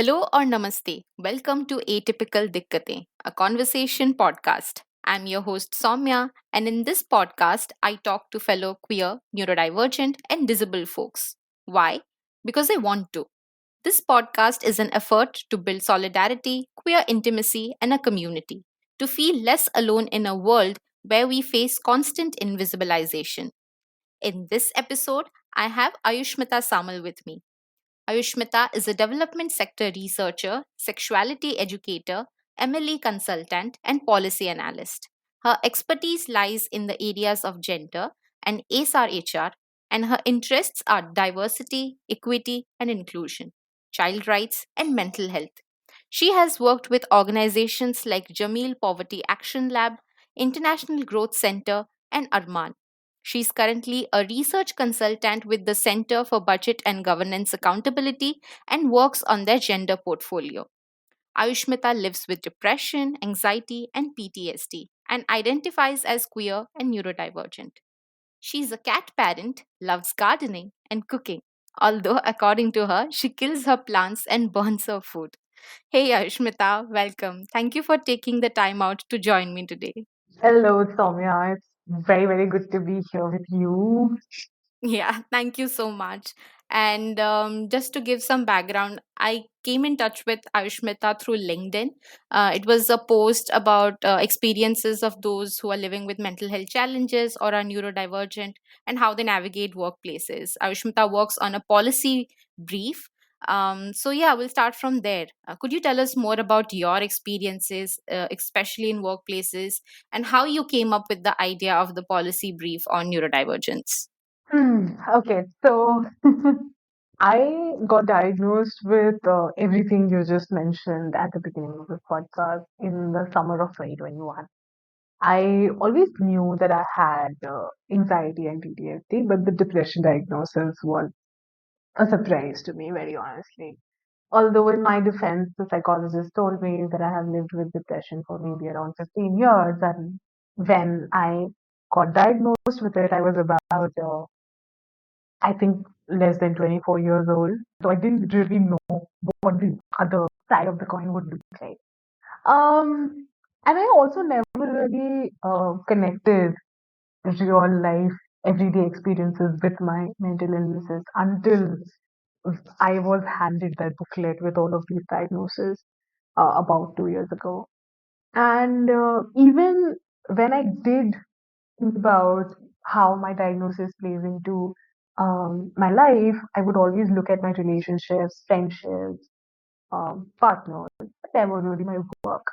Hello or namaste. Welcome to Atypical Dikkatein, a conversation podcast. I'm your host Soumya, and in this podcast, I talk to fellow queer, neurodivergent, and disabled folks. Why? Because I want to. This podcast is an effort to build solidarity, queer intimacy, and a community, to feel less alone in a world where we face constant invisibilization. In this episode, I have Ayushmita Samal with me. Ayushmita is a development sector researcher, sexuality educator, MLE consultant, and policy analyst. Her expertise lies in the areas of gender and ASRHR, and her interests are diversity, equity, and inclusion, child rights, and mental health. She has worked with organizations like Jameel Poverty Action Lab, International Growth Center, and Arman. She's currently a research consultant with the Center for Budget and Governance Accountability and works on their gender portfolio. Ayushmita lives with depression, anxiety, and PTSD and identifies as queer and neurodivergent. She's a cat parent, loves gardening and cooking, although, according to her, she kills her plants and burns her food. Hey Ayushmita, welcome. Thank you for taking the time out to join me today. Hello, Soumya. It's very, very good to be here with you. Yeah, thank you so much. And just to give some background, I came in touch with Ayushmita through LinkedIn. It was a post about experiences of those who are living with mental health challenges or are neurodivergent and how they navigate workplaces. Ayushmita works on a policy brief. So, yeah, we'll start from there. Could you tell us more about your experiences, especially in workplaces, and how you came up with the idea of the policy brief on neurodivergence? Okay, so I got diagnosed with everything you just mentioned at the beginning of this podcast in the summer of 2021. I always knew that I had anxiety and PTSD, but the depression diagnosis was a surprise to me, very honestly. Although, in my defense, the psychologist told me that I have lived with depression for maybe around 15 years, and when I got diagnosed with it, I was about I think less than 24 years old. So I didn't really know what the other side of the coin would look like. And I also never really connected real life, everyday experiences with my mental illnesses until I was handed that booklet with all of these diagnoses about 2 years ago. And even when I did think about how my diagnosis plays into my life, I would always look at my relationships, friendships, partners, but never really my work.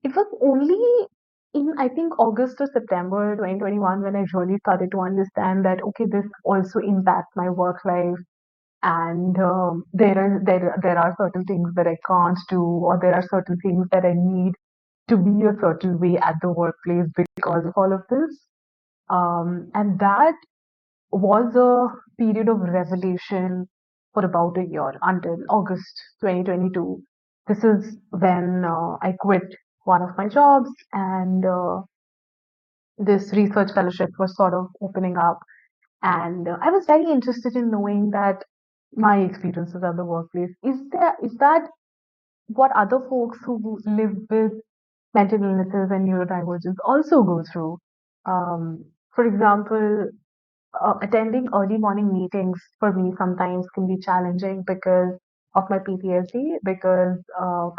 It was only in, I think, August or September 2021 when I really started to understand that, okay, this also impacts my work life. And there are certain things that I can't do, or there are certain things that I need to be a certain way at the workplace because of all of this. And that was a period of revelation for about a year until August 2022. This is when I quit one of my jobs, and this research fellowship was sort of opening up. And I was very interested in knowing that my experiences at the workplace is that what other folks who live with mental illnesses and neurodivergence also go through. For example, attending early morning meetings for me sometimes can be challenging because of my PTSD, because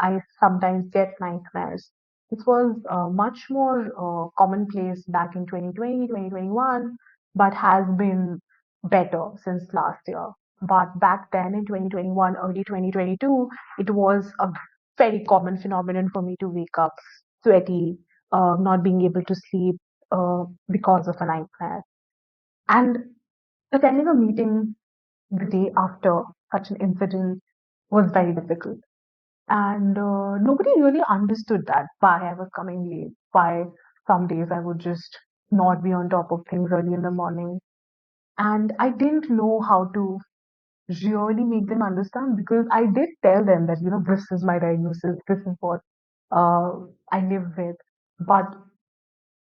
I sometimes get nightmares. This was much more commonplace back in 2020, 2021, but has been better since last year. But back then in 2021, early 2022, it was a very common phenomenon for me to wake up sweaty, not being able to sleep because of a nightmare. And attending a meeting the day after such an incident was very difficult. And nobody really understood that, why I was coming late, why some days I would just not be on top of things early in the morning. And I didn't know how to really make them understand, because I did tell them that, this is my diagnosis, this is what uh, I live with. But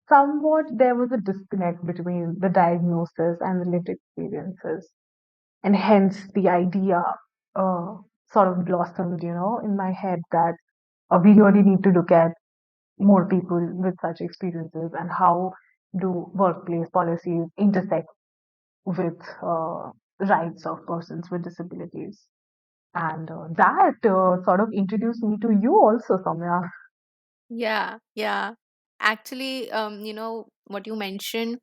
somewhat there was a disconnect between the diagnosis and the lived experiences. And hence the idea uh, sort of blossomed, in my head that we really need to look at more people with such experiences and how do workplace policies intersect with rights of persons with disabilities. And that sort of introduced me to you also, Samya. Yeah, yeah. Actually, what you mentioned,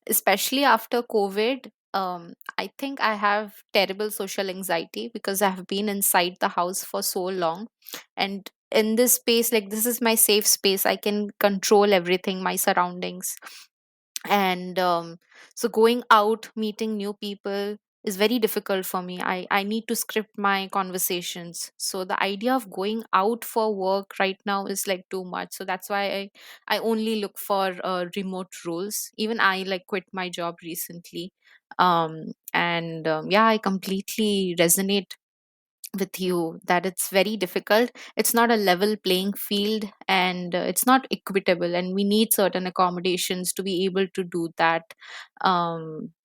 especially after COVID, I think I have terrible social anxiety because I have been inside the house for so long. And in this space, like this is my safe space, I can control everything, my surroundings. And so going out, meeting new people is very difficult for me. I need to script my conversations, so the idea of going out for work right now is like too much. So that's why I only look for remote roles. Even I like quit my job recently. And yeah, I completely resonate with you that it's very difficult. It's not a level playing field, and it's not equitable, and we need certain accommodations to be able to do that.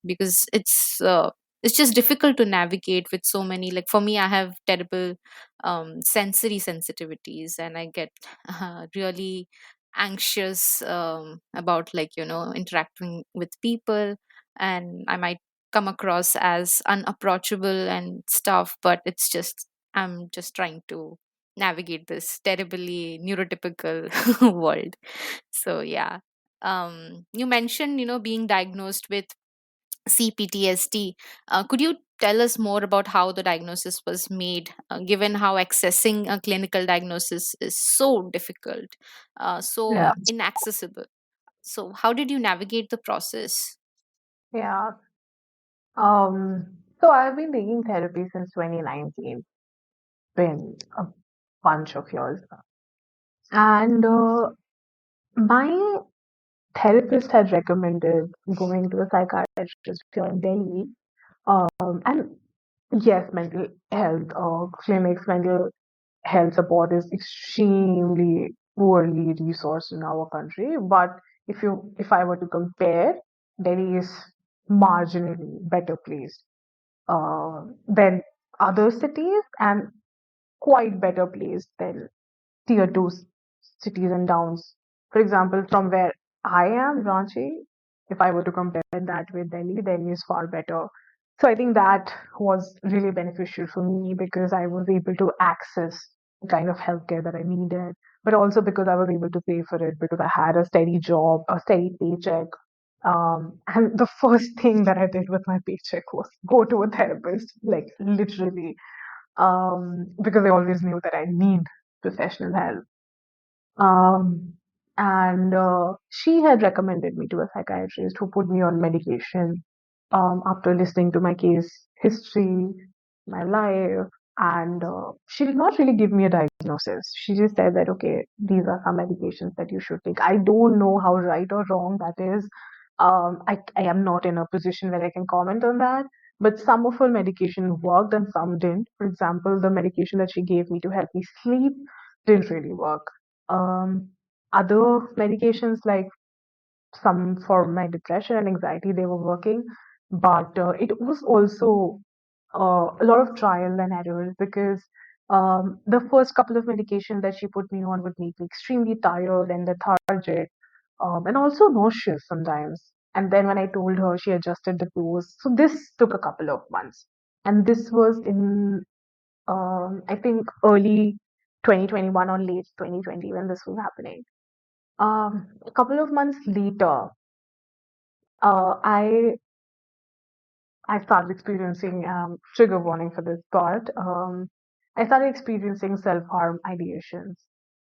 Because it's just difficult to navigate with so many, like for me, I have terrible sensory sensitivities, and I get really anxious about, like, interacting with people, and I might come across as unapproachable and stuff, but it's just I'm just trying to navigate this terribly neurotypical world. So yeah. You mentioned, being diagnosed with CPTSD. Could you tell us more about how the diagnosis was made, given how accessing a clinical diagnosis is so difficult, so Yeah. inaccessible? So how did you navigate the process? Yeah. So I've been taking therapy since 2019, been a bunch of years now. And my therapist had recommended going to a psychiatrist here in Delhi. And yes, mental health clinics, mental health support is extremely poorly resourced in our country. But if I were to compare, Delhi is marginally better placed than other cities and quite better placed than tier two cities and towns. For example, from where I am, Ranchi, if I were to compare that with Delhi, Delhi is far better. So I think that was really beneficial for me because I was able to access the kind of healthcare that I needed, but also because I was able to pay for it because I had a steady job, a steady paycheck. And the first thing that I did with my paycheck was go to a therapist, like literally, because I always knew that I need professional help. Um, and she had recommended me to a psychiatrist who put me on medication after listening to my case history, my life. And she did not really give me a diagnosis. She just said that, okay, these are some medications that you should take. I don't know how right or wrong that is. I am not in a position where I can comment on that. But some of her medication worked and some didn't. For example, the medication that she gave me to help me sleep didn't really work. Um, Other medications like some for my depression and anxiety, they were working, but it was also a lot of trial and error because the first couple of medication that she put me on would make me extremely tired and lethargic, and also nauseous sometimes. And then when I told her, she adjusted the dose. So this took a couple of months, and this was in I think early 2021 or late 2020 when this was happening. A couple of months later, I started experiencing trigger warning for this part. I started experiencing self-harm ideations,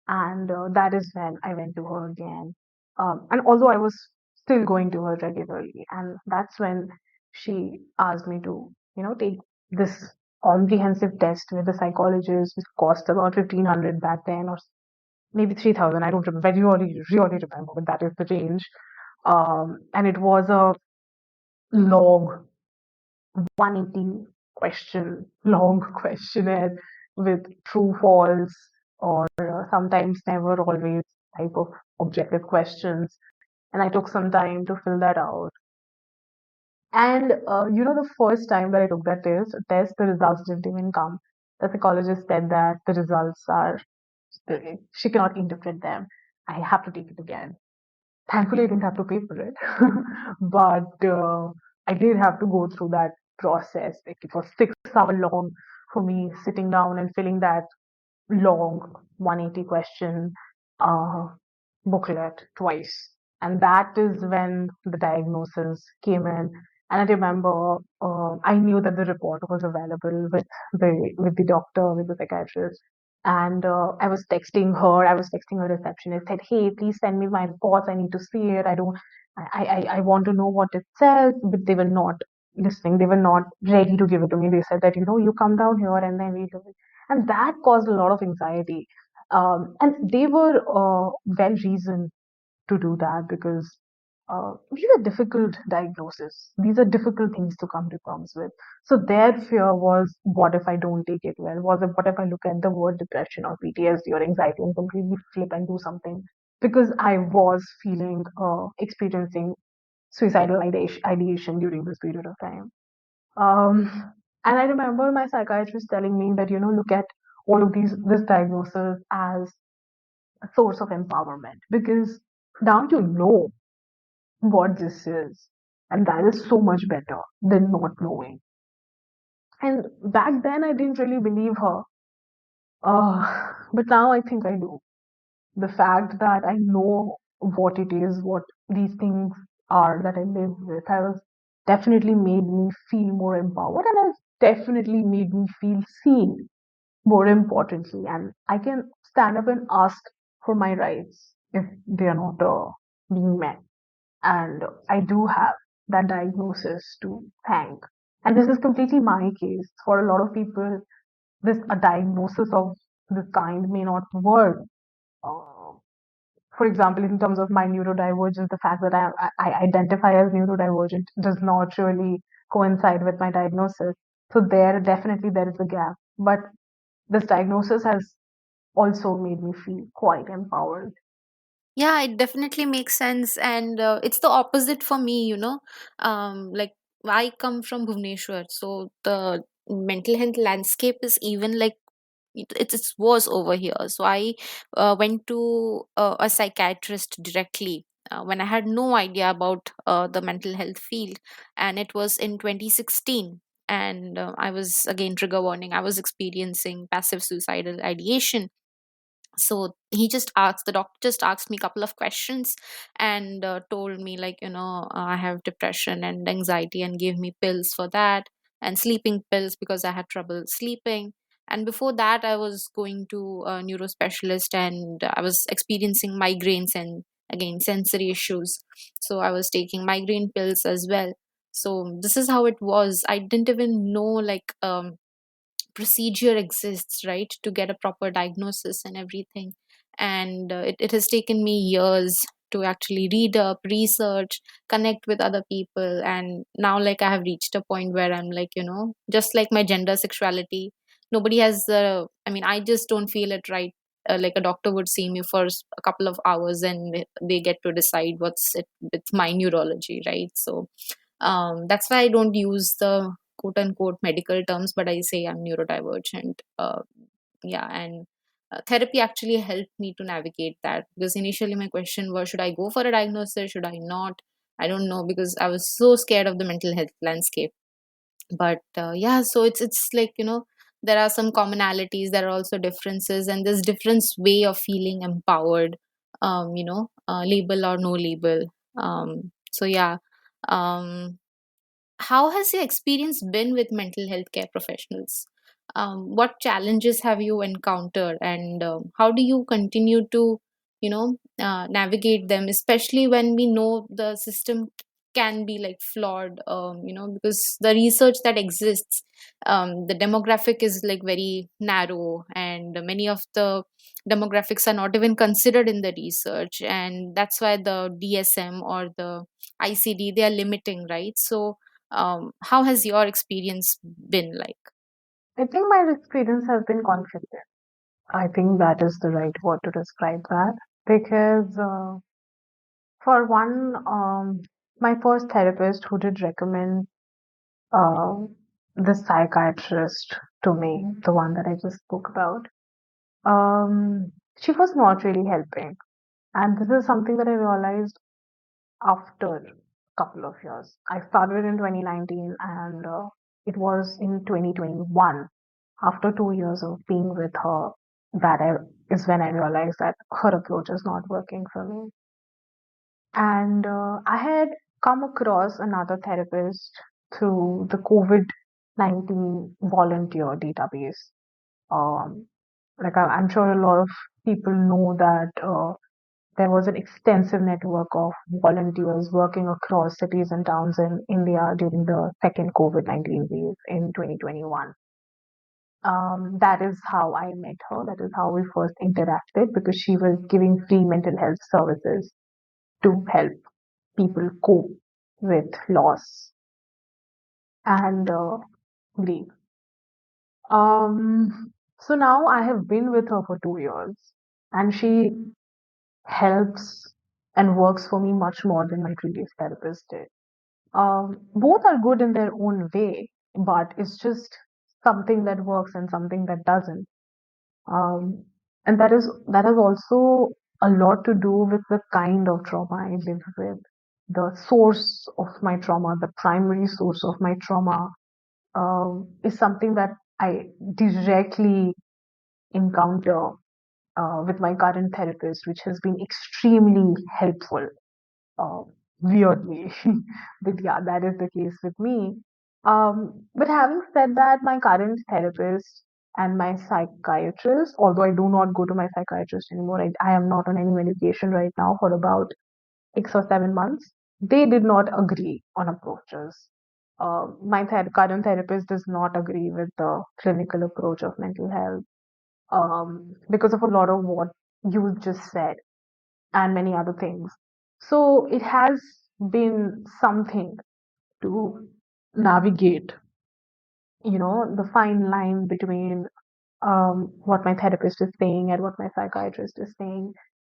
and that is when I went to her again. And although I was still going to her regularly, and that's when she asked me to, take this comprehensive test with the psychologist, which cost about 1,500 back then, or maybe 3,000. I don't remember. I really remember, but that is the range. And it was a long 180 question long questionnaire with true false or sometimes never always type of objective questions, and I took some time to fill that out. And the first time that I took that test the results didn't even come. The psychologist said that the results are, she cannot interpret them. I have to take it again. Thankfully, I didn't have to pay for it, but I did have to go through that process. Like it was 6 hour long for me sitting down and filling that long 180 question uh, booklet twice. And that is when the diagnosis came in. And I remember I knew that the report was available with the doctor, with the psychiatrist. And I was texting her. I was texting her receptionist. Said, "Hey, please send me my reports. I need to see it. I don't. I want to know what it says." But they were not listening. They were not ready to give it to me. They said that you come down here and then we do it, and that caused a lot of anxiety. And they were well reasoned to do that because these are difficult diagnoses. These are difficult things to come to terms with. So their fear was, what if I don't take it well? What if I look at the word depression or PTSD or anxiety and completely flip and do something? Because I was feeling, experiencing suicidal ideation during this period of time. And I remember my psychiatrist telling me that, look at all of this diagnosis as a source of empowerment because now you know what this is. And that is so much better than not knowing. And back then, I didn't really believe her. But now I think I do. The fact that I know what it is, what these things are that I live with, has definitely made me feel more empowered and has definitely made me feel seen more importantly. And I can stand up and ask for my rights if they are not being met. And I do have that diagnosis to thank. And this is completely my case. For a lot of people, this a diagnosis of this kind may not work. Uh, for example, in terms of my neurodivergence, the fact that I identify as neurodivergent does not really coincide with my diagnosis. So there is a gap. But this diagnosis has also made me feel quite empowered. Yeah, it definitely makes sense, and it's the opposite for me. Like I come from Bhubaneswar, so the mental health landscape is even like it's worse over here. So I went to a psychiatrist directly when I had no idea about the mental health field, and it was in 2016. And I was, again, trigger warning, I was experiencing passive suicidal ideation. So the doctor just asked me a couple of questions, and told me, like, I have depression and anxiety, and gave me pills for that, and sleeping pills because I had trouble sleeping. And before that, I was going to a neuro specialist, and I was experiencing migraines and, again, sensory issues. So I was taking migraine pills as well. So this is how it was. I didn't even know, like, procedure exists, right, to get a proper diagnosis and everything. And it has taken me years to actually read up, research, connect with other people. And now, like, I have reached a point where I'm like, just like my gender, sexuality, nobody has the, I mean, I just don't feel it right. Like a doctor would see me for a couple of hours, and they get to decide what's it with my neurology, right? So that's why I don't use the quote unquote medical terms, but I say I'm neurodivergent. Yeah, and therapy actually helped me to navigate that, because initially my question was, should I go for a diagnosis? Should I not? I don't know, because I was so scared of the mental health landscape. But yeah, so it's like, there are some commonalities, there are also differences, and there's different way of feeling empowered. Label or no label. So yeah. um how has your experience been with mental health care professionals? What challenges have you encountered, and how do you continue to, navigate them, especially when we know the system can be like flawed? Because the research that exists, the demographic is like very narrow, and many of the demographics are not even considered in the research, and that's why the DSM or the ICD, they are limiting, right? So how has your experience been like? I think my experience has been conflicted. I think that is the right word to describe that because, for one, my first therapist who did recommend uh, the psychiatrist. to me, the one that I just spoke about, um, she was not really helping. And this is something that I realized after a couple of years. I started in 2019 and it was in 2021, after 2 years of being with her, that is when I realized that her approach is not working for me. And I had come across another therapist through the COVID-19 volunteer database. Um, I'm sure a lot of people know that there was an extensive network of volunteers working across cities and towns in India during the second COVID-19 wave in 2021. That is how I met her. That is how we first interacted because she was giving free mental health services to help people cope with loss and grief. So now I have been with her for 2 years, and she helps and works for me much more than my previous therapist did. Both are good in their own way, but it's just something that works and something that doesn't. Um, and that is also a lot to do with the kind of trauma I live with, the source of my trauma, the primary source of my trauma is something that I directly encounter with my current therapist, which has been extremely helpful, uh, weirdly. But yeah, that is the case with me. But having said that, my current therapist and my psychiatrist, although I do not go to my psychiatrist anymore, I am not on any medication right now for about 6 or 7 months, they did not agree on approaches. My current therapist does not agree with the clinical approach of mental health because of a lot of what you just said and many other things. So it has been something to navigate, the fine line between what my therapist is saying and what my psychiatrist is saying,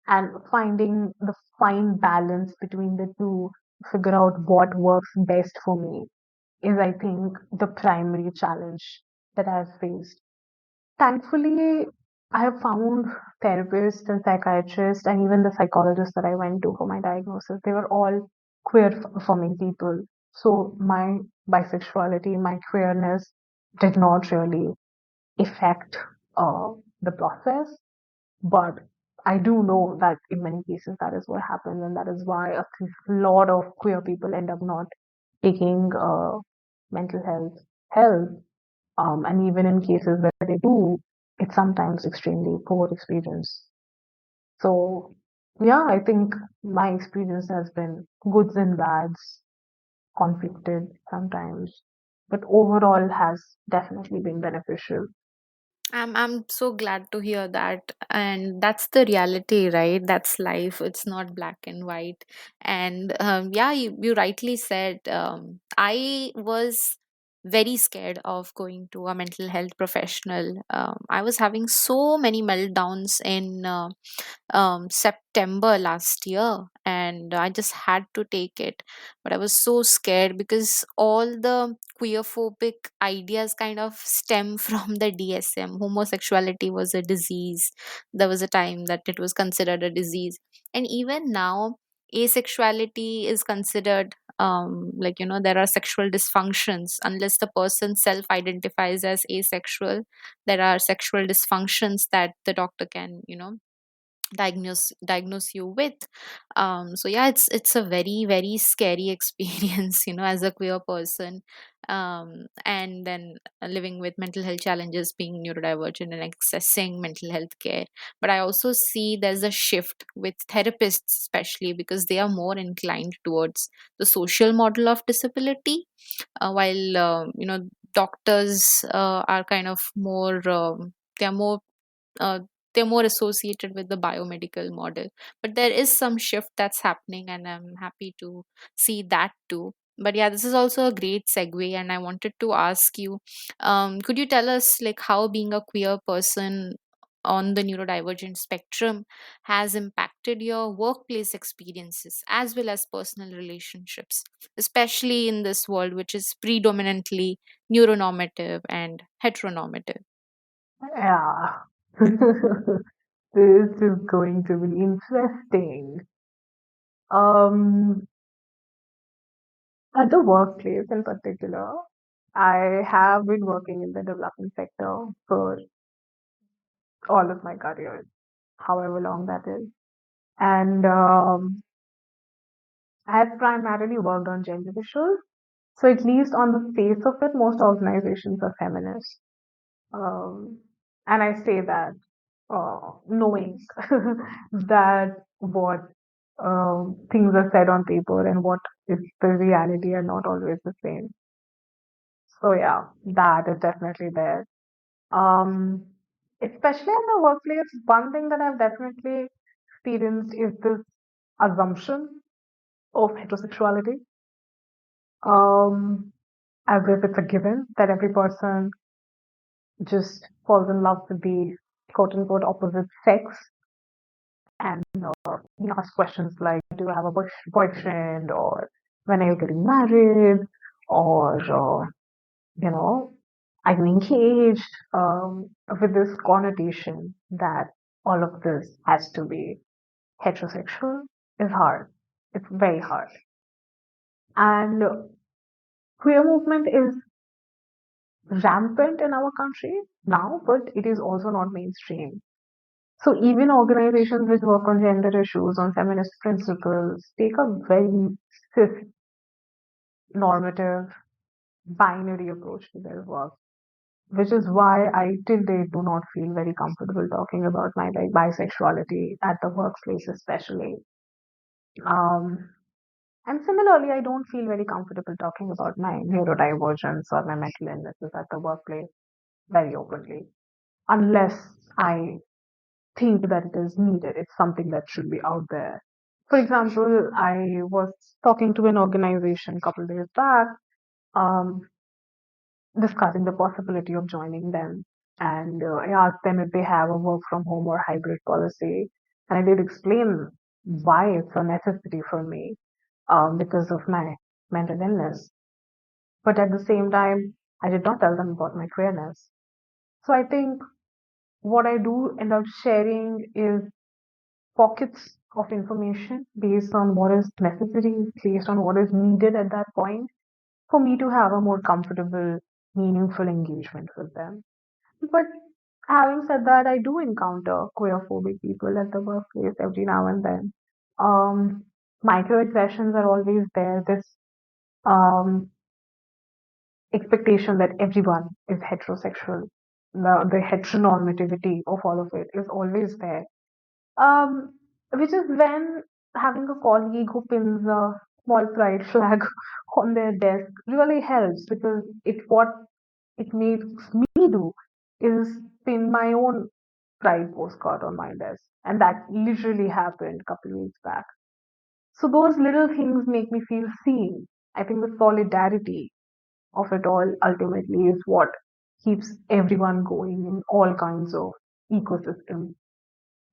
and finding the fine balance between the two, figure out what works best for me is, I think, the primary challenge that I've faced. Thankfully, I have found therapists and psychiatrists and even the psychologists that I went to for my diagnosis. They were all queer forming people. So my bisexuality, my queerness did not really affect the process. But I do know that in many cases that is what happens, and that is why a lot of queer people end up not taking mental health help, and even in cases where they do, it's sometimes extremely poor experience. So, yeah, I think my experience has been goods and bads, conflicted sometimes, but overall has definitely been beneficial. I'm so glad to hear that. And that's the reality, right? That's life. It's not black and white. And yeah, you rightly said, I was very scared of going to a mental health professional. I was having so many meltdowns in September last year, and I just had to take it. But I was so scared because all the queerphobic ideas kind of stem from the DSM. Homosexuality was a disease. There was a time that it was considered a disease. And even now, asexuality is considered there are sexual dysfunctions. Unless the person self identifies as asexual, there are sexual dysfunctions that the doctor can diagnose you with. So yeah, it's a very very scary experience, as a queer person. And then living with mental health challenges, being neurodivergent and accessing mental health care. But I also see there's a shift with therapists, especially because they are more inclined towards the social model of disability, while doctors are kind of more they are more uh, they're more associated with the biomedical model. But there is some shift that's happening, and I'm happy to see that too. But yeah, this is also a great segue, and I wanted to ask you, could you tell us like how being a queer person on the neurodivergent spectrum has impacted impacted your workplace experiences as well as personal relationships, especially in this world which is predominantly neuronormative and heteronormative? Yeah. This is going to be interesting. Um, at the workplace in particular, I have been working in the development sector for all of my career, however long that is. And I have primarily worked on gender issues. So at least on the face of it, most organizations are feminist. Um, and I say that knowing that what things are said on paper and what is the reality are not always the same. So yeah, that is definitely there. Um, Especially in the workplace, one thing that I've definitely experienced is this assumption of heterosexuality, um, as if it's a given that every person just falls in love with the quote unquote opposite sex. And he asks questions like, do you have a boyfriend? Or when are you getting married? Or, you know, are you engaged? With this connotation that all of this has to be heterosexual is hard. It's very hard. And queer movement is rampant in our country now, but it is also not mainstream. So even organizations which work on gender issues, on feminist principles, take a very cis normative binary approach to their work, which is why I till date do not feel very comfortable talking about my like bisexuality at the workplace, especially. Um, and similarly, I don't feel very comfortable talking about my neurodivergence or my mental illnesses at the workplace very openly, unless I think that it is needed. It's something that should be out there. For example, I was talking to an organization a couple of days back, um, discussing the possibility of joining them. And I asked them if they have a work from home or hybrid policy. And I did explain why it's a necessity for me because of my mental illness. But at the same time, I did not tell them about my queerness. So I think what I do end up sharing is pockets of information based on what is necessary, based on what is needed at that point for me to have a more comfortable, meaningful engagement with them. But having said that, I do encounter queerphobic people at the workplace every now and then. Um, Microaggressions are always there. This um, expectation that everyone is heterosexual, the heteronormativity of all of it is always there. Um, which is when having a colleague who pins a small pride flag on their desk really helps because what it makes me do is pin my own pride postcard on my desk. And that literally happened a couple of weeks back. So those little things make me feel seen. I think the solidarity of it all ultimately is what keeps everyone going in all kinds of ecosystems.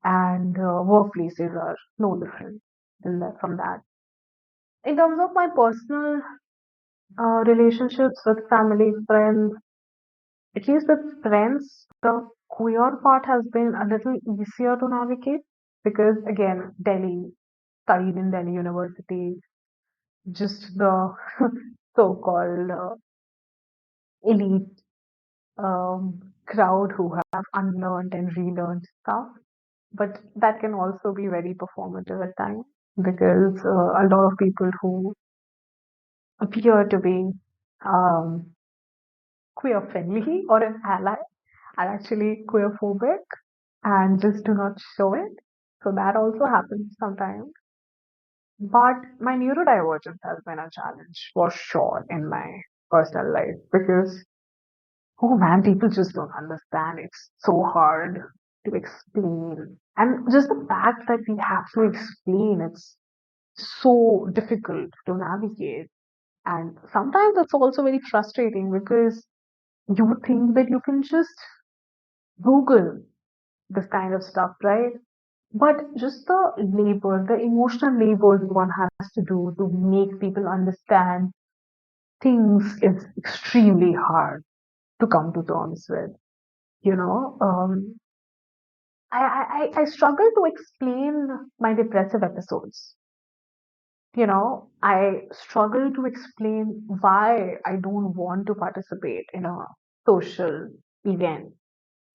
And workplaces are no different from that. In terms of my personal relationships with family, friends, at least with friends, the queer part has been a little easier to navigate because, again, Delhi, studied in Delhi University, just the so called elite crowd who have unlearned and relearned stuff. But that can also be very performative at times because a lot of people who appear to be um, queer friendly or an ally are actually queer phobic and just do not show it. So that also happens sometimes. But my neurodivergence has been a challenge for sure in my personal life because, oh man, people just don't understand. It's so hard to explain. And just the fact that we have to explain, it's so difficult to navigate. And sometimes it's also very frustrating because you would think that you can just Google this kind of stuff, right? But just the labor, the emotional labor one has to do to make people understand things is extremely hard to come to terms with. You know, I struggle to explain my depressive episodes. I struggle to explain why I don't want to participate in a social event.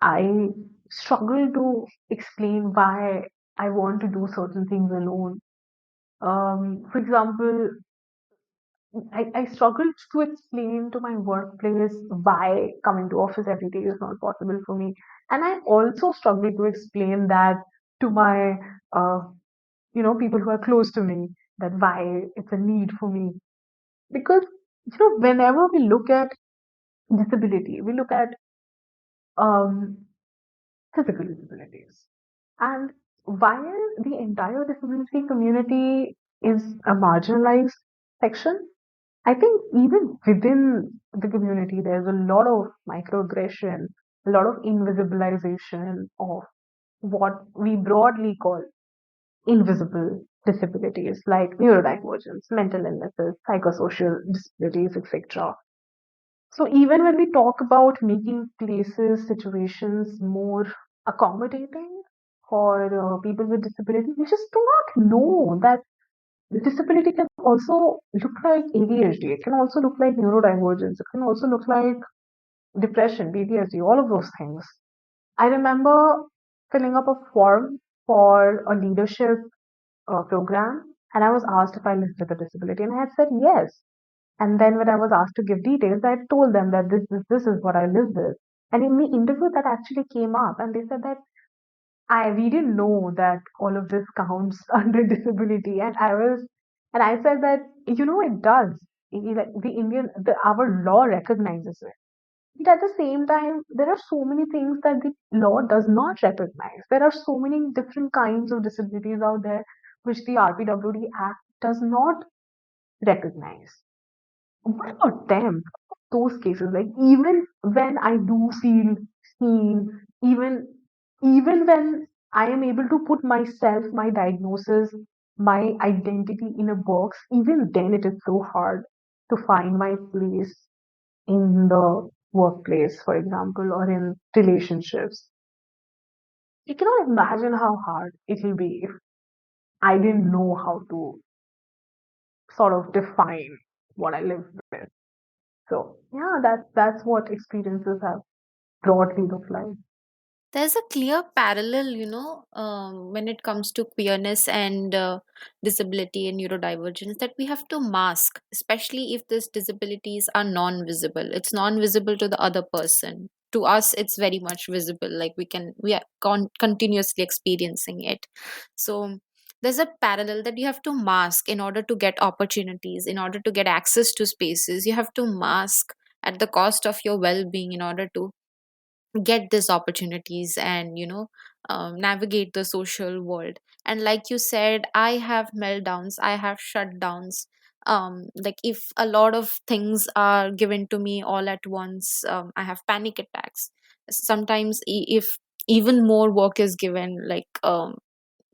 I struggle to explain why I want to do certain things alone. For example, I struggled to explain to my workplace why coming to office every day is not possible for me. And I also struggled to explain that to my, uh, people who are close to me, that why it's a need for me. Because, whenever we look at disability, we look at um, physical disabilities. And while the entire disability community is a marginalized section, I think even within the community, there's a lot of microaggression, a lot of invisibilization of what we broadly call invisible disabilities like neurodivergence, mental illnesses, psychosocial disabilities, etc. So even when we talk about making places, situations more accommodating for people with disability, we just do not know that disability can also look like ADHD. It can also look like neurodivergence. It can also look like depression, PTSD, all of those things. I remember filling up a form for a leadership program, and I was asked if I lived with a disability, and I had said yes. And then when I was asked to give details, I told them that this is what I live with. And in the interview, that actually came up, and they said that I we didn't know that all of this counts under disability, and I said that it does. Like our law recognizes it. But at the same time, there are so many things that the law does not recognize. There are so many different kinds of disabilities out there which the RPWD Act does not recognize. What about them? Those cases, like even when I do feel seen, even when I am able to put myself, my diagnosis, my identity in a box, even then it is so hard to find my place in the workplace, for example, or in relationships. You cannot imagine how hard it will be if I didn't know how to sort of define what I live with. So yeah, that's what experiences have broadly looked like. There's a clear parallel, when it comes to queerness and disability and neurodivergence, that we have to mask, especially if these disabilities are non-visible. It's non-visible to the other person. To us, it's very much visible. Like we are continuously experiencing it. So there's a parallel that you have to mask in order to get opportunities, in order to get access to spaces. You have to mask at the cost of your well-being in order to get these opportunities and navigate the social world. And like you said, I have meltdowns, I have shutdowns. Like if a lot of things are given to me all at once, I have panic attacks. Sometimes if even more work is given, like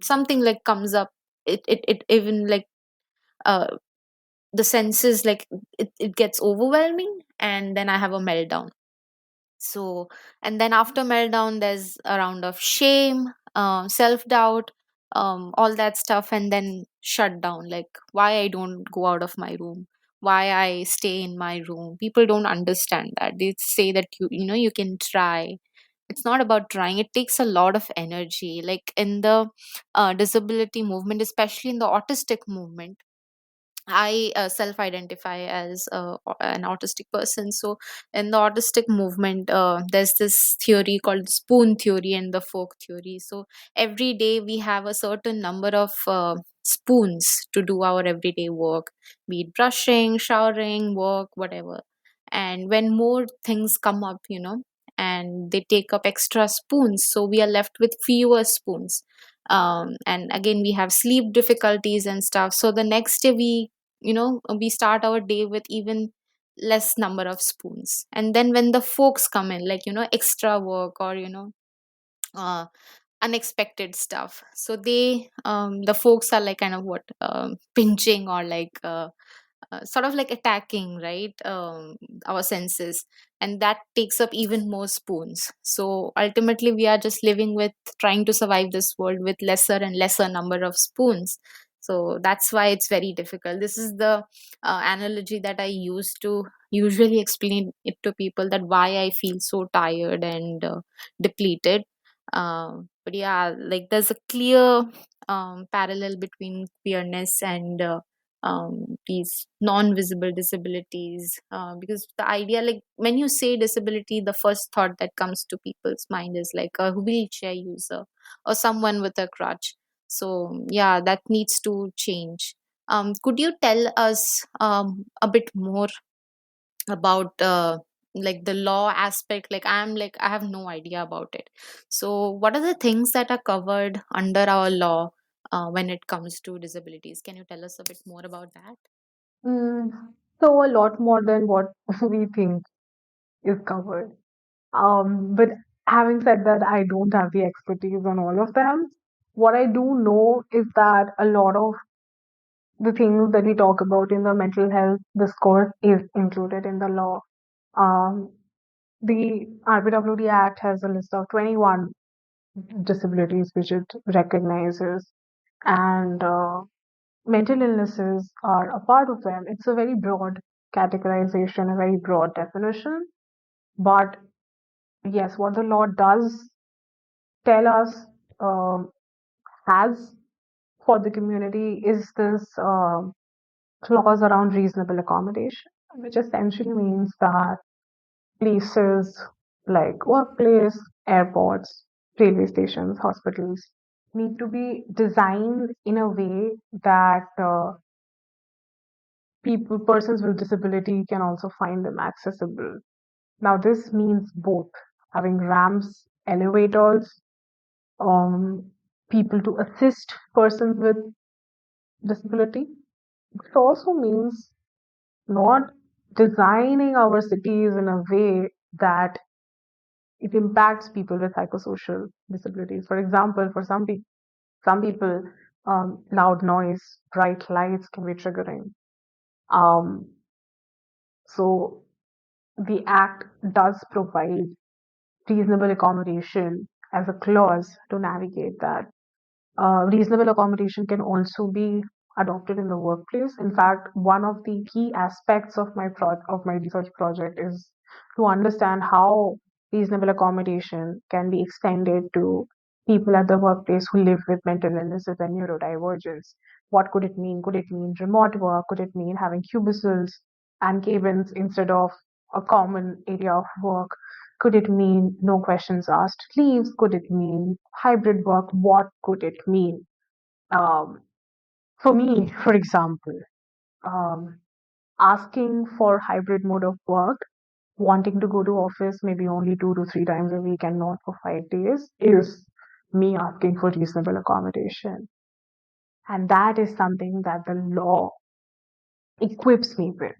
something like comes up, it even like uh the senses, like it gets overwhelming, and then I have a meltdown. So, and then after meltdown, there's a round of shame, self doubt, all that stuff, and then shut down. Like why I don't go out of my room, why I stay in my room. People don't understand that. They say that you can try. It's not about trying. It takes a lot of energy. Like in the disability movement, especially in the autistic movement, I self identify as an autistic person. So, in the autistic movement, there's this theory called spoon theory and the folk theory. So, every day we have a certain number of spoons to do our everyday work, be it brushing, showering, work, whatever. And when more things come up, and they take up extra spoons, so we are left with fewer spoons. And again, we have sleep difficulties and stuff. So, the next day we start our day with even less number of spoons. And then when the folks come in, like extra work, or uh, unexpected stuff. So they, the folks are like kind of what, pinching or like sort of like attacking, right, our senses, and that takes up even more spoons. So ultimately we are just living with, trying to survive this world with lesser and lesser number of spoons. So that's why it's very difficult. This is the analogy that I use to usually explain it to people, that why I feel so tired and depleted. But yeah, like there's a clear parallel between queerness and these non-visible disabilities, because the idea, like when you say disability, the first thought that comes to people's mind is like a wheelchair user or someone with a crutch. So yeah, that needs to change. Could you tell us a bit more about like the law aspect? Like I have no idea about it. So what are the things that are covered under our law when it comes to disabilities? Can you tell us a bit more about that? Mm, so a lot more than what we think is covered. But having said that, I don't have the expertise on all of them. What I do know is that a lot of the things that we talk about in the mental health discourse is included in the law. Um, the RBWD Act has a list of 21 disabilities which it recognizes, and mental illnesses are a part of them. It's a very broad categorization, a very broad definition. But yes, what the law does tell us, um, has for the community, is this clause around reasonable accommodation, which essentially means that places like workplace, airports, railway stations, hospitals need to be designed in a way that persons with disability can also find them accessible. Now, this means both having ramps, elevators, um, people to assist persons with disability. It also means not designing our cities in a way that it impacts people with psychosocial disabilities. For example, for some people, loud noise, bright lights can be triggering. Um, so the act does provide reasonable accommodation as a clause to navigate that. Reasonable accommodation can also be adopted in the workplace. In fact, one of the key aspects of my research project is to understand how reasonable accommodation can be extended to people at the workplace who live with mental illnesses and neurodivergence. What could it mean? Could it mean remote work? Could it mean having cubicles and cabins instead of a common area of work? Could it mean no questions asked leaves? Could it mean hybrid work? What could it mean? Um, for me, for example, um, asking for hybrid mode of work, wanting to go to office maybe only 2 to 3 times a week and not for 5 days, is me asking for reasonable accommodation. And that is something that the law equips me with.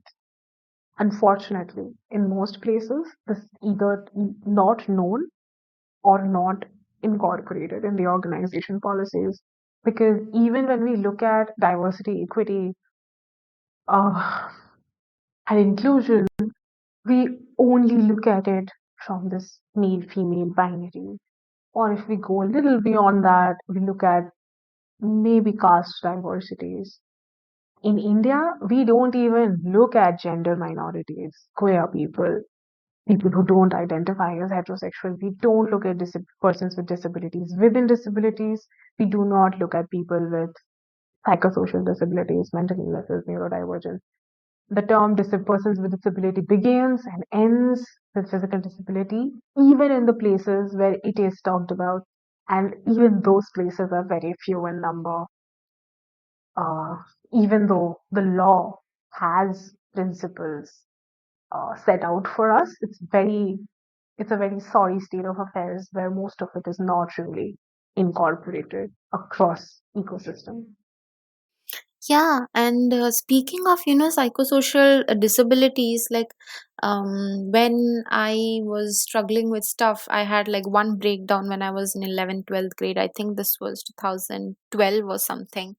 Unfortunately, in most places, this is either not known or not incorporated in the organization policies. Because even when we look at diversity, equity, uh, and inclusion, we only look at it from this male female binary. Or if we go a little beyond that, we look at maybe caste diversities. In India, we don't even look at gender minorities, queer people, people who don't identify as heterosexual. We don't look at persons with disabilities. Within disabilities, we do not look at people with psychosocial disabilities, mental illnesses, neurodivergence. The term persons with disability begins and ends with physical disability, even in the places where it is talked about. And even those places are very few in number, uh, even though the law has principles set out for us. It's a very sorry state of affairs where most of it is not really incorporated across ecosystem. Yeah, and speaking of, psychosocial disabilities, like when I was struggling with stuff, I had like one breakdown when I was in 11th, 12th grade. I think this was 2012 or something.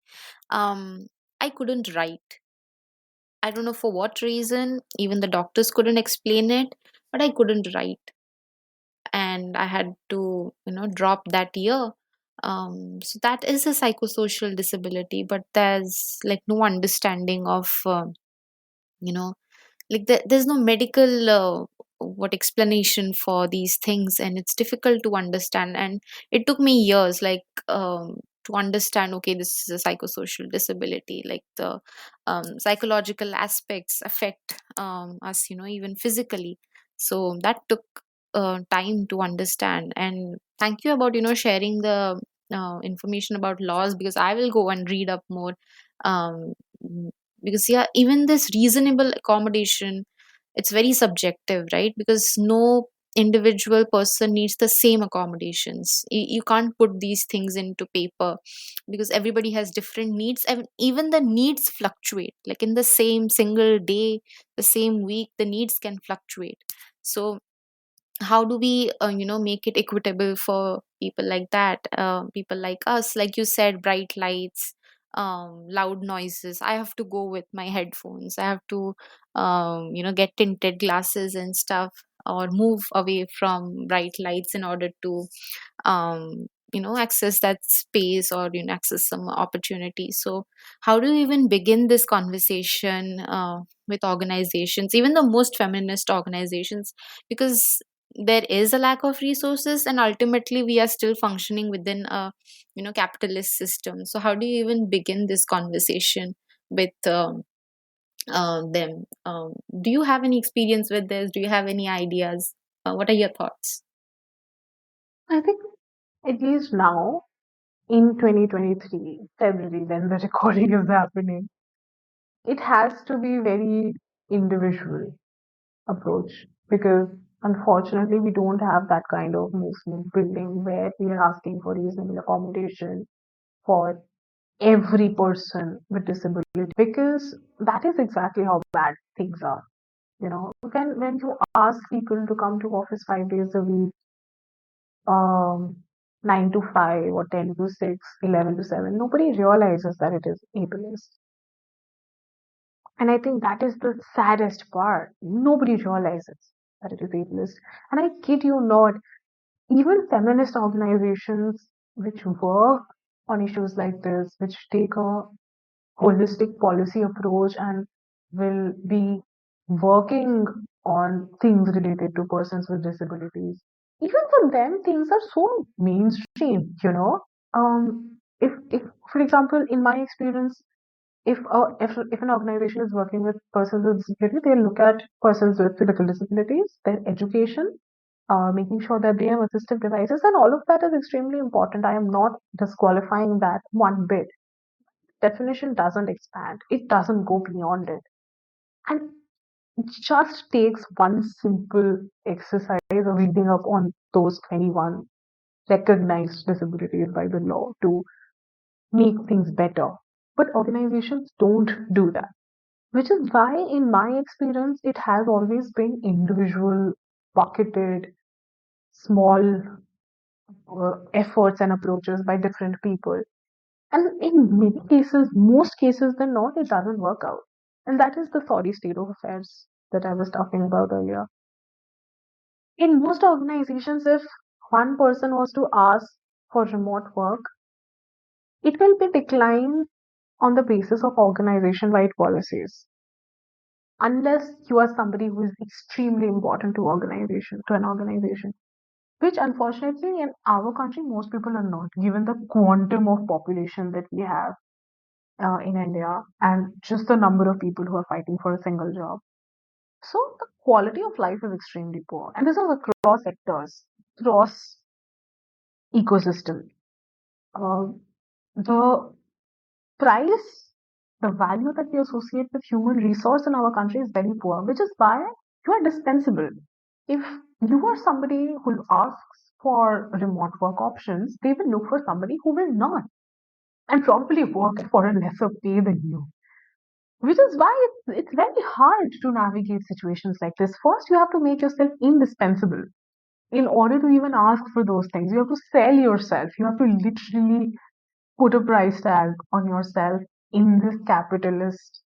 Um, I couldn't write. I don't know for what reason. Even the doctors couldn't explain it, but I couldn't write, and I had to, drop that year. So that is a psychosocial disability, but there's like no understanding of, you know, like there's no medical what explanation for these things, and it's difficult to understand. And it took me years, like, to understand, okay, this is a psychosocial disability, like the psychological aspects affect us, even physically. So that took time to understand. And thank you about, sharing the information about laws, because I will go and read up more. um, because yeah, even this reasonable accommodation, it's very subjective, right? Because no individual person needs the same accommodations. You can't put these things into paper, because everybody has different needs, and even the needs fluctuate, like in the same single day, the same week, the needs can fluctuate. So how do we make it equitable for people like that, people like us? Like you said, bright lights, loud noises, I have to go with my headphones, I have to get tinted glasses and stuff, or move away from bright lights in order to access that space, or access some opportunity. So how do you even begin this conversation with organizations, even the most feminist organizations? Because there is a lack of resources, and ultimately we are still functioning within a capitalist system. So how do you even begin this conversation with them? Do you have any experience with this? Do you have any ideas? What are your thoughts? I think at least now in 2023, February, when the recording is happening, it has to be very individual approach because unfortunately we don't have that kind of movement building where we are asking for reasonable accommodation for every person with disability because that is exactly how bad things are. When you ask people to come to office 5 days a week, um, 9 to 5 or 10 to 6, 11 to 7, nobody realizes that it is ableist. And I think that is the saddest part. Nobody realizes that it is ableist. And I kid you not, even feminist organizations which work on issues like this, which take a holistic policy approach and will be working on things related to persons with disabilities. Even for them, things are so mainstream, you know. If for example, in my experience, if an organization is working with persons with disability, they look at persons with physical disabilities, their education, making sure that they have assistive devices, and all of that is extremely important. I am not disqualifying that one bit. Definition doesn't expand; it doesn't go beyond it, and it just takes one simple exercise of reading up on those 21 recognized disabilities by the law to make things better. But organizations don't do that. Which is why, in my experience, it has always been individual, bucketed, small efforts and approaches by different people. And in many cases, most cases than not, it doesn't work out. And that is the sorry state of affairs that I was talking about earlier. In most organizations, if one person was to ask for remote work, it will be declined on the basis of organization wide policies unless you are somebody who is extremely important to an organization, which unfortunately in our country most people are not, given the quantum of population that we have in India and just the number of people who are fighting for a single job. So the quality of life is extremely poor, and this is across sectors, across ecosystem. Uh, the price, the value that we associate with human resource in our country is very poor, which is why you are dispensable. If you are somebody who asks for remote work options, they will look for somebody who will not. and probably work for a lesser pay than you. Which is why it's very hard to navigate situations like this. First, you have to make yourself indispensable in order to even ask for those things. You have to sell yourself. You have to literally put a price tag on yourself in this capitalist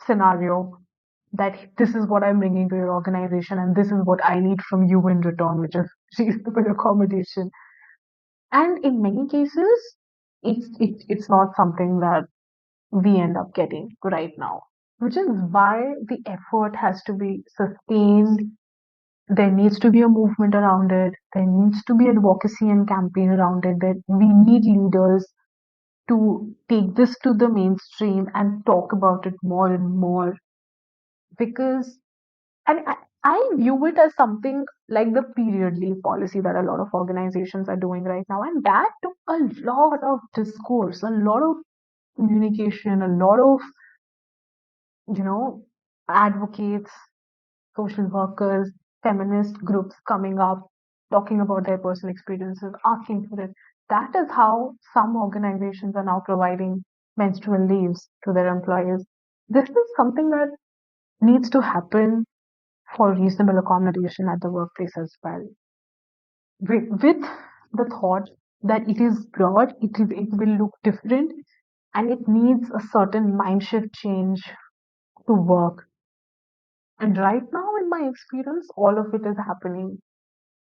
scenario that this is what I'm bringing to your organization and this is what I need from you in return, which is reasonable accommodation. And in many cases, it's not something that we end up getting right now, which is why the effort has to be sustained. There needs to be a movement around it. There needs to be advocacy and campaign around it. That we need leaders to take this to the mainstream and talk about it more and more because and I view it as something like the period leave policy that a lot of organizations are doing right now, and that took a lot of discourse, a lot of communication, a lot of you know advocates, social workers, feminist groups coming up, talking about their personal experiences, asking for it. That is how some organizations are now providing menstrual leaves to their employees. This is something that needs to happen for reasonable accommodation at the workplace as well. With the thought that it is broad, it will look different, and it needs a certain mind shift change to work. And right now, in my experience, all of it is happening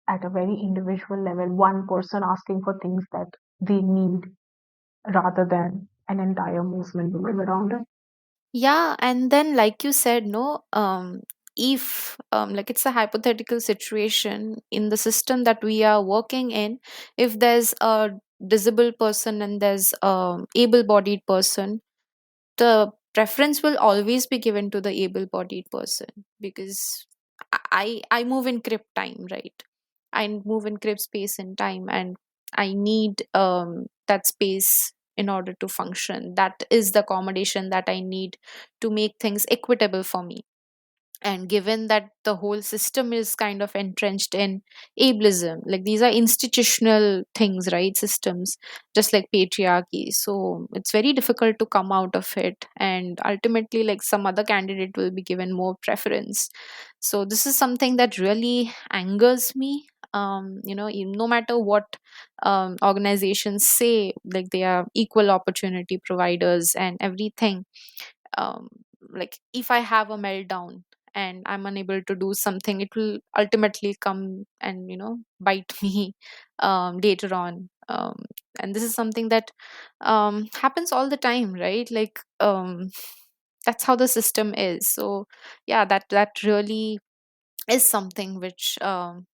at a very individual level, one person asking for things that they need rather than an entire movement moving around it. Yeah, and then like you said, no, if like it's a hypothetical situation in the system that we are working in, if there's a disabled person and there's a able-bodied person, the preference will always be given to the able-bodied person because I move in crib time, right? I move in crib space and time, and I need that space in order to function. That is the accommodation that I need to make things equitable for me. And given that the whole system is kind of entrenched in ableism, like these are institutional things, right? Systems, just like patriarchy, so it's very difficult to come out of it, and ultimately like some other candidate will be given more preference. So this is something that really angers me. No matter what organizations say, like they are equal opportunity providers and everything, um, like if I have a meltdown and I'm unable to do something, it will ultimately come and bite me later on. And this is something that happens all the time, right? Like that's how the system is. So yeah, that really is something which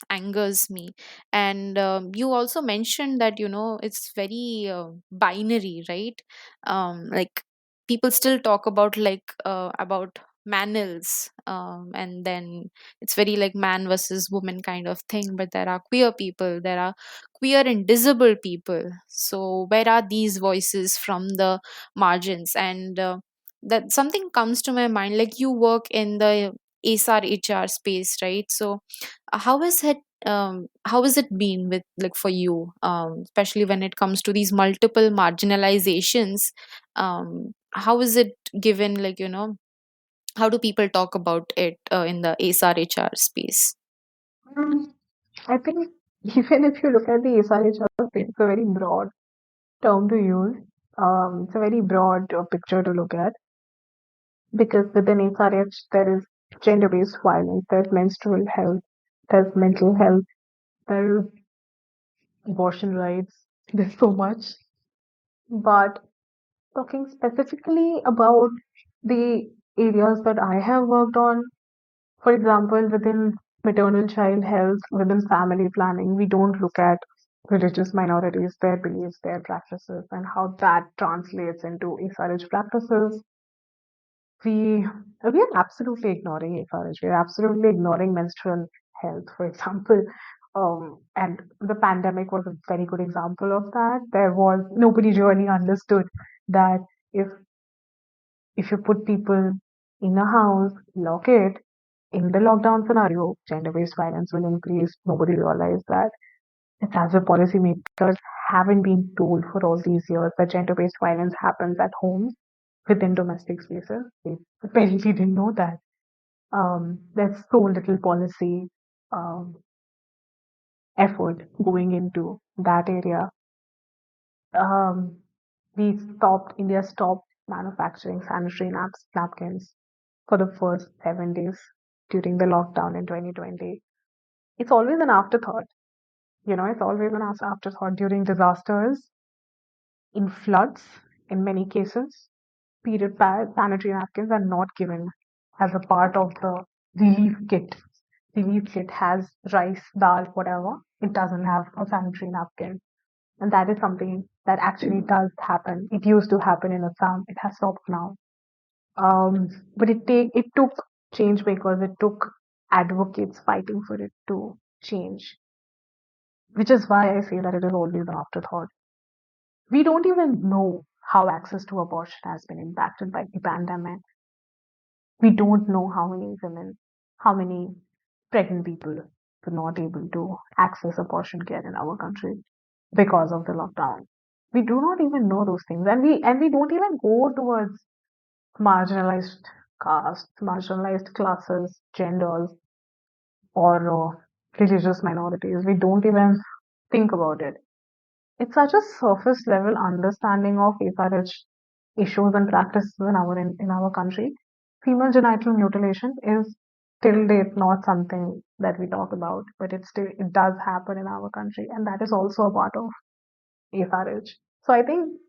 angers me. And you also mentioned that it's very binary, right? Like people still talk about manels, and then it's very like man versus woman kind of thing, but there are queer people, there are queer and disabled people. So where are these voices from the margins? And that something comes to my mind, like you work in the ASR HR space, right? So how has it been with like for you, especially when it comes to these multiple marginalizations? How is it given, like how do people talk about it in the ASR HR space? Mm, I think even if you look at the SRHR, it's a very broad term to use. It's a very broad picture to look at because within SRH there is gender-based violence, there's menstrual health, there's mental health, there's abortion rights. There's so much. But talking specifically about the areas that I have worked on, for example, within maternal child health, within family planning, we don't look at religious minorities, their beliefs, their practices, and how that translates into SRH practices. We are absolutely ignoring SRH. We are absolutely ignoring menstrual health, for example. And the pandemic was a very good example of that. There was nobody really understood that if if you put people in a house, lock it, in the lockdown scenario, gender-based violence will increase. Nobody realized that. It's as a policymakers haven't been told for all these years that gender-based violence happens at home within domestic spaces. They apparently didn't know that. There's so little policy effort going into that area. Um, India stopped manufacturing sanitary napkins for the first 7 days during the lockdown in 2020. It's always an afterthought. It's always an afterthought during disasters, in floods, in many cases. Period pad sanitary napkins are not given as a part of the relief kit. Relief kit has rice, dal, whatever. It doesn't have a sanitary napkin. And that is something that actually does happen. It used to happen in Assam. It has stopped now. Um, but it took change makers. It took advocates fighting for it to change, which is why I say that it is always an afterthought. We don't even know how access to abortion has been impacted by the pandemic. We don't know how many women, how many pregnant people were not able to access abortion care in our country because of the lockdown. We do not even know those things, and we don't even go towards marginalized castes, marginalized classes, genders, or religious minorities. We don't even think about it. It's such a surface level understanding of SRH issues and practices in our country. Female genital mutilation is till date not something that we talk about, but it does happen in our country, and that is also a part of SRH. So I think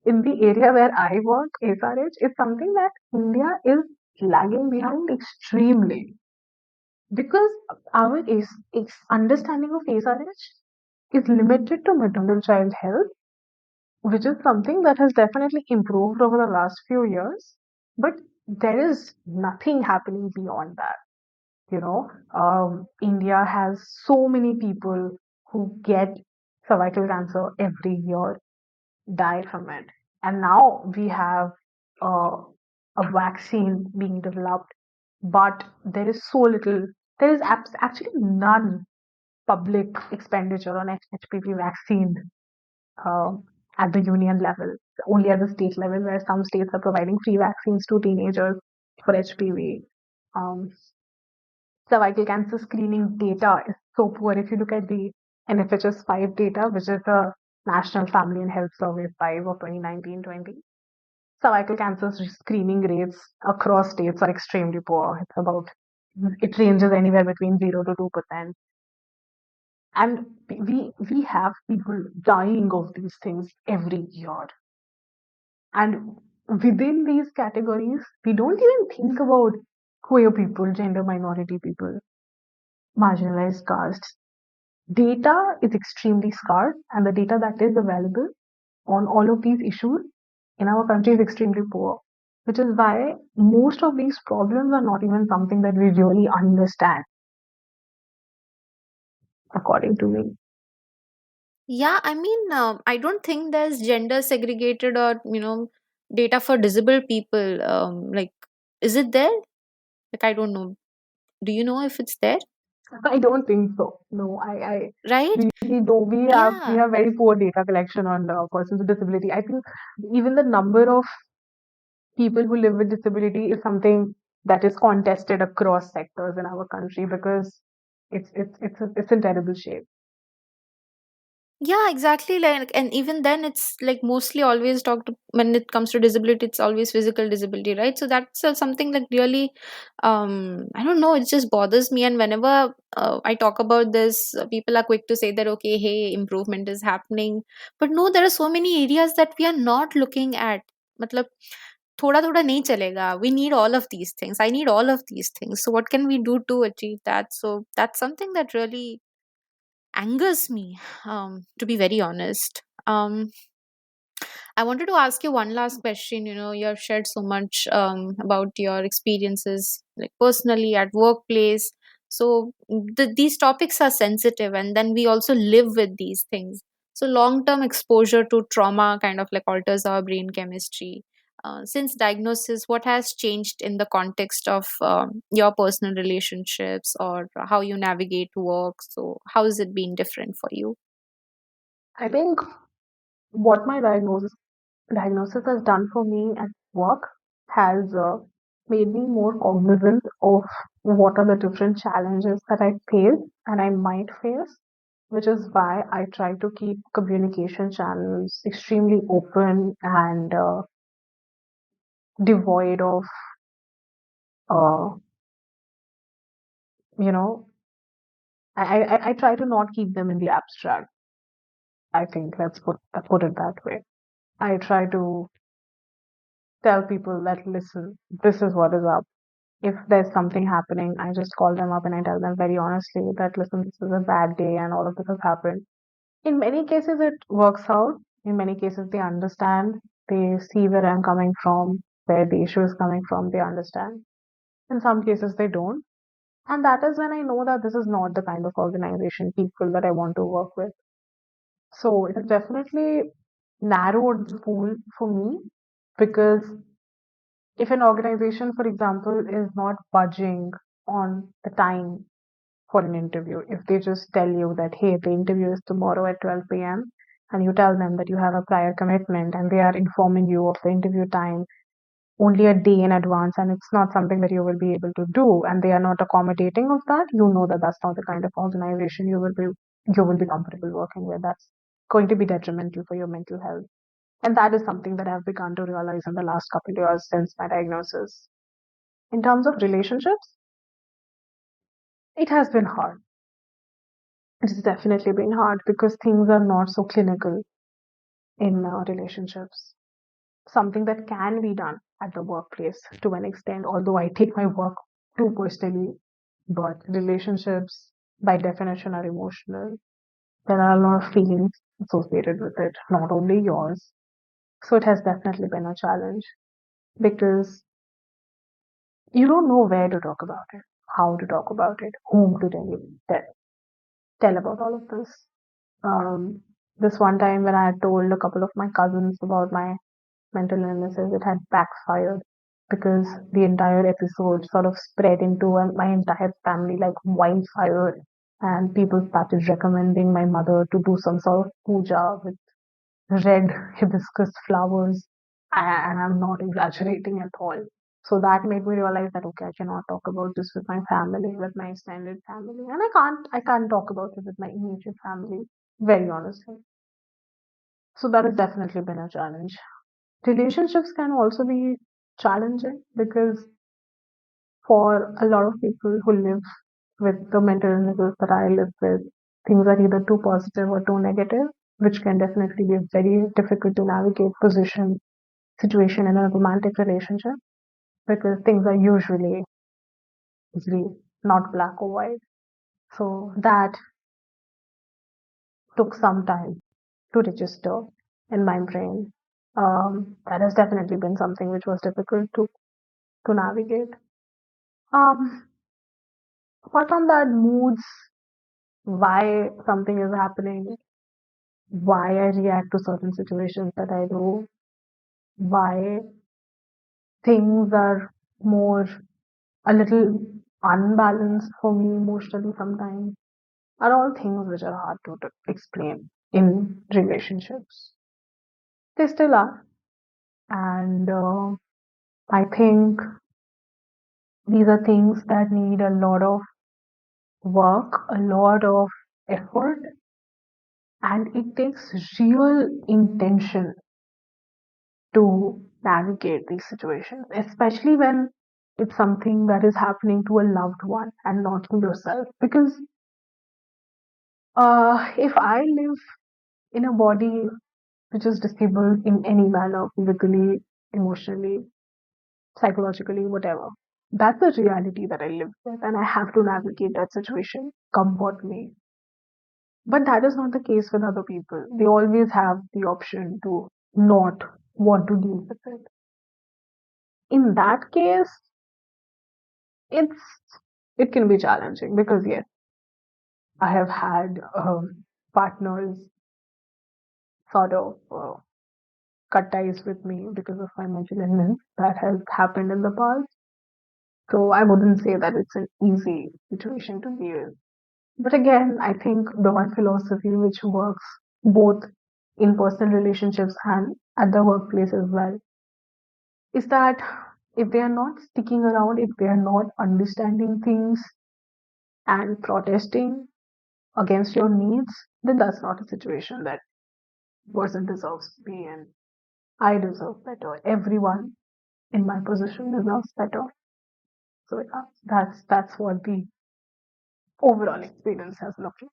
in the area where I work, SRH is something that India is lagging behind extremely because our understanding of SRH is limited to maternal child health, which is something that has definitely improved over the last few years. But there is nothing happening beyond that. India has so many people who get cervical cancer every year, die from it. And now we have uh, a vaccine being developed, but there is so little, there is actually none public expenditure on HPV vaccine uh, at the union level, only at the state level, where some states are providing free vaccines to teenagers for HPV. Um, Cervical cancer screening data is so poor. If you look at the NFHS 5 data, which is the National Family and Health Survey 5 of 2019-20, cervical cancer screening rates across states are extremely poor. It ranges anywhere between 0 to 2%. And we have people dying of these things every year. And within these categories, we don't even think about queer people, gender minority people, marginalized castes. Data is extremely scarce, and the data that is available on all of these issues in our country is extremely poor, which is why most of these problems are not even something that we really understand, according to me. Yeah, I mean, I don't think there's gender segregated or, data for disabled people. Like, is it there? Like, I don't know. Do you know if it's there? I don't think so. No, Right? we don't. We Yeah. have very poor data collection on persons with disability. I think even the number of people who live with disability is something that is contested across sectors in our country because it's in terrible shape. Yeah, exactly. Like, and even then, it's like mostly always talked when it comes to disability. It's always physical disability, right? So that's something like really, I don't know. It just bothers me. And whenever I talk about this, people are quick to say that okay, hey, improvement is happening. But no, there are so many areas that we are not looking at. मतलब थोड़ा थोड़ा नहीं चलेगा. We need all of these things. I need all of these things. So what can we do to achieve that? So that's something that really angers me, to be very honest. I wanted to ask you one last question. You have shared so much about your experiences, like personally at workplace. So these topics are sensitive, and then we also live with these things. So long-term exposure to trauma kind of like alters our brain chemistry. Since diagnosis, what has changed in the context of your personal relationships or how you navigate work? So how has it been different for you? I think what my diagnosis has done for me at work has made me more cognizant of what are the different challenges that I face and I might face, which is why I try to keep communication channels extremely open and devoid of, uh, you know, I try to not keep them in the abstract. I think let's put it that way. I try to tell people that listen, this is what is up. If there's something happening, I just call them up and I tell them very honestly that listen, this is a bad day and all of this has happened. In many cases, it works out. In many cases, they understand. They see where I'm coming from, where the issue is coming from. They understand. In some cases, they don't. And that is when I know that this is not the kind of organization, people that I want to work with. So it has definitely narrowed the pool for me because if an organization, for example, is not budging on the time for an interview, if they just tell you that, hey, the interview is tomorrow at 12 p.m., and you tell them that you have a prior commitment and they are informing you of the interview time only a day in advance and it's not something that you will be able to do and they are not accommodating of that, you know that that's not the kind of organization you will be comfortable working with. That's going to be detrimental for your mental health. And that is something that I've begun to realize in the last couple of years since my diagnosis. In terms of relationships, it has been hard. It's definitely been hard because things are not so clinical in relationships. Something that can be done at the workplace to an extent, although I take my work too personally, but relationships by definition are emotional. There are a lot of feelings associated with it, not only yours. So it has definitely been a challenge because you don't know where to talk about it, how to talk about it, whom to tell about all of this. Um, this one time when I had told a couple of my cousins about my mental illnesses, it had backfired because the entire episode sort of spread into my entire family like wildfire. And people started recommending my mother to do some sort of puja with red hibiscus flowers. And I'm not exaggerating at all. So that made me realize that okay, I cannot talk about this with my family, with my extended family, and I can't talk about it with my immediate family, very honestly. So that has definitely been a challenge. Relationships can also be challenging because for a lot of people who live with the mental illnesses that I live with, things are either too positive or too negative, which can definitely be a very difficult to navigate position situation in a romantic relationship because things are usually not black or white. So that took some time to register in my brain. That has definitely been something which was difficult to navigate. Um, Apart from that, moods, why something is happening, why I react to certain situations that I do, why things are more a little unbalanced for me emotionally sometimes, are all things which are hard to explain in relationships. They still are. And I think these are things that need a lot of work, a lot of effort, and it takes real intention to navigate these situations, especially when it's something that is happening to a loved one and not to yourself. Because if I live in a body which is disabled in any manner, physically, emotionally, psychologically, whatever, that's the reality that I live with, and I have to navigate that situation, come what may. But that is not the case with other people. They always have the option to not want to deal with it. In that case, it's it can be challenging because yes, I have had partners sort of cut ties with me because of my mental illness. That has happened in the past. So I wouldn't say that it's an easy situation to be in. But again, I think the one philosophy which works both in personal relationships and at the workplace as well, is that if they are not sticking around, if they are not understanding things and protesting against your needs, then that's not a situation that person deserves to be in. I deserve better. Everyone in my position deserves better. So yeah, that's what the overall experience has looked like.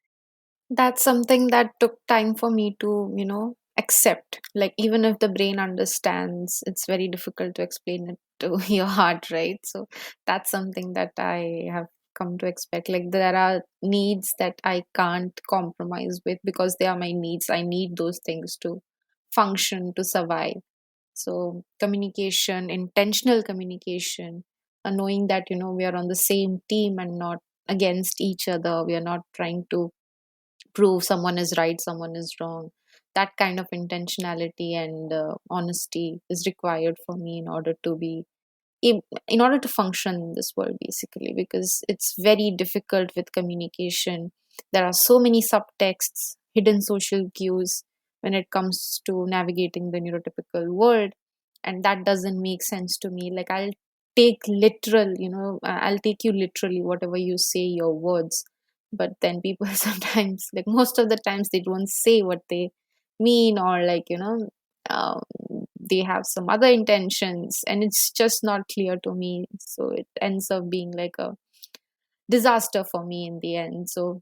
That's something that took time for me to, accept. Like, even if the brain understands, it's very difficult to explain it to your heart, right? So, that's something that I have come to expect. Like, there are needs that I can't compromise with because they are my needs. I need those things to function, to survive. So, communication, intentional communication, knowing that, we are on the same team and not against each other. We are not trying to prove someone is right, someone is wrong. That kind of intentionality and honesty is required for me in order to be in order to function in this world, basically, because it's very difficult with communication. There are so many subtexts, hidden social cues when it comes to navigating the neurotypical world, and that doesn't make sense to me. Like, I'll take you literally, whatever you say, your words. But then people sometimes, like most of the times, they don't say what they mean, or like, um, they have some other intentions, and it's just not clear to me, so it ends up being like a disaster for me in the end. So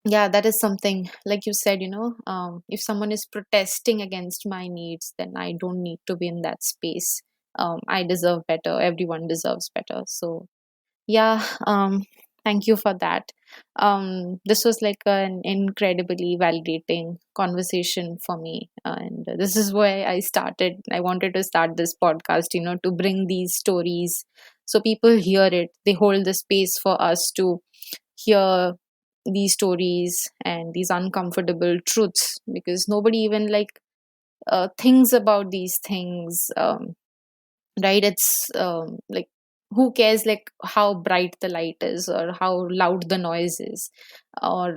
yeah, that is something, like you said, if someone is protesting against my needs, then I don't need to be in that space. I deserve better, everyone deserves better. So yeah, thank you for that. This was like an incredibly validating conversation for me. And this is why I wanted to start this podcast, to bring these stories so people hear it. They hold the space for us to hear these stories and these uncomfortable truths, because nobody even like thinks about these things. Right, it's like, who cares like how bright the light is, or how loud the noise is, or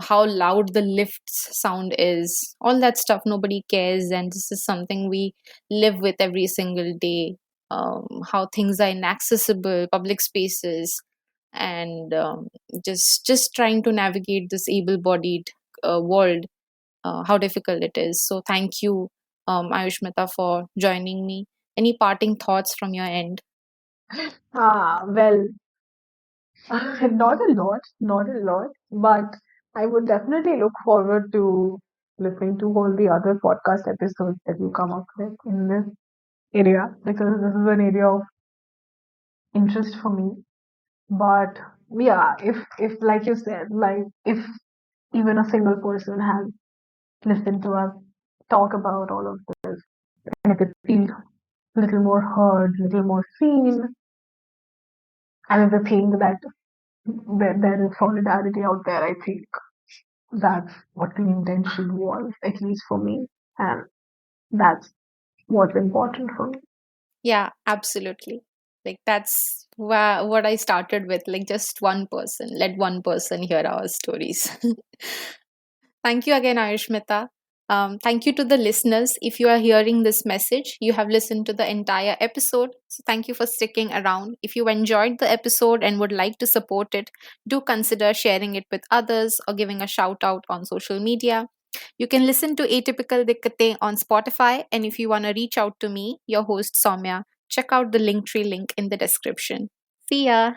how loud the lift's sound is. All that stuff nobody cares, and this is something we live with every single day. How things are inaccessible, public spaces, and just trying to navigate this able-bodied world, how difficult it is. So thank you, Ayushmita, for joining me. Any parting thoughts from your end? Well, not a lot, but I would definitely look forward to listening to all the other podcast episodes that you come up with in this area, because this is an area of interest for me. But yeah, if like you said, like if even a single person has listened to us talk about all of this, and if it feels a little more heard, a little more seen, and if they think that there is solidarity out there, I think that's what the intention was, at least for me. And that's what's important for me. Yeah, absolutely. Like, that's what I started with. Like, just one person. Let one person hear our stories. Thank you again, Ayushmita. Thank you to the listeners. If you are hearing this message, you have listened to the entire episode. So, thank you for sticking around. If you enjoyed the episode and would like to support it, do consider sharing it with others or giving a shout out on social media. You can listen to Atypical Dikkate on Spotify. And if you want to reach out to me, your host Soumya, check out the Linktree link in the description. See ya.